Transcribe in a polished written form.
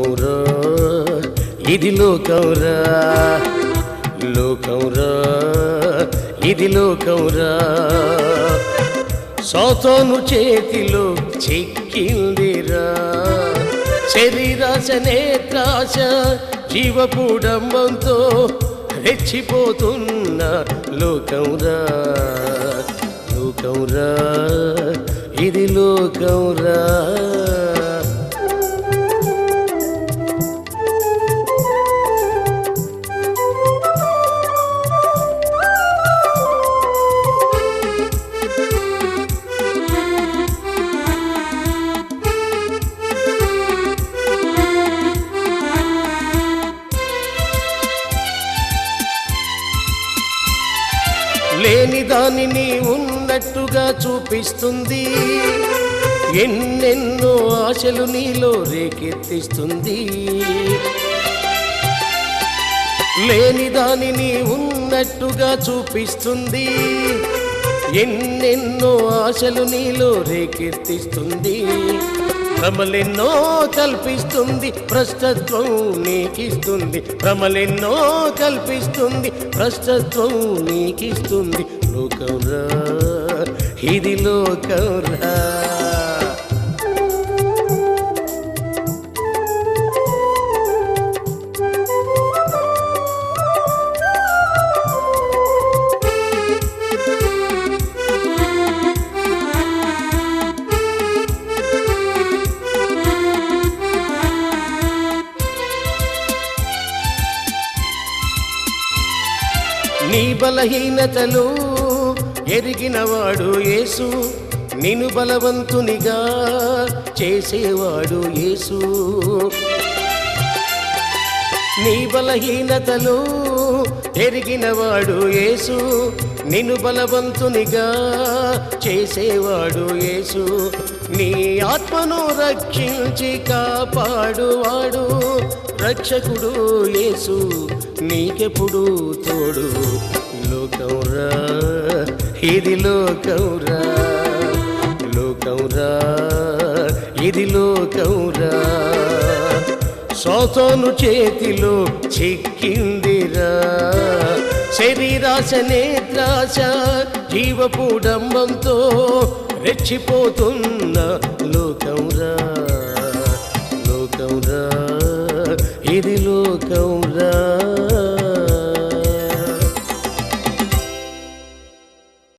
లోకంరా ఇది లోకంరా, లోకంరా ఇది లోకంరా. సాతాను చేతిలో చిక్కిందిరా శరీరాశ నేత్రాశ జీవపుడంబంతో రెచ్చిపోతున్న లోకంరా, లోకంరా ఇది లోకంరా. లేని దానిని ఉన్నట్టుగా చూపిస్తుంది, ఎన్నెన్నో ఆశలు నీలో రేకెత్తిస్తుంది. లేని దానిని ఉన్నట్టుగా చూపిస్తుంది, ఎన్నెన్నో ఆశలు నీలో రేకెత్తిస్తుంది. భ్రమలెన్నో కల్పిస్తుంది, భ్రష్టత్వం నీకిస్తుంది. భ్రమలెన్నో కల్పిస్తుంది, భ్రష్టత్వం నీకిస్తుంది. లోకంరా ఇది లోకంరా. నీ బలహీనతలు ఎరిగినవాడు యేసు, నిన్ను బలవంతునిగా చేసేవాడు యేసు. నీ బలహీనతలు ఎరిగినవాడు యేసు, నిన్ను బలవంతునిగా చేసేవాడు యేసు. నీ ఆత్మను రక్షించి కాపాడువాడు రక్షకుడు యేసు, నీకెప్పుడు తోడు. లోకంరా ఇది లోకంరా, లోకంరా ఇది లోకంరా. సాతాను చేతిలో చిక్కిందిరా శరీరాశ నేత్రాశ జీవపుడంబంతో రెచ్చిపోతున్న లోకంరా, లోకంరా ఇది లోకంరా.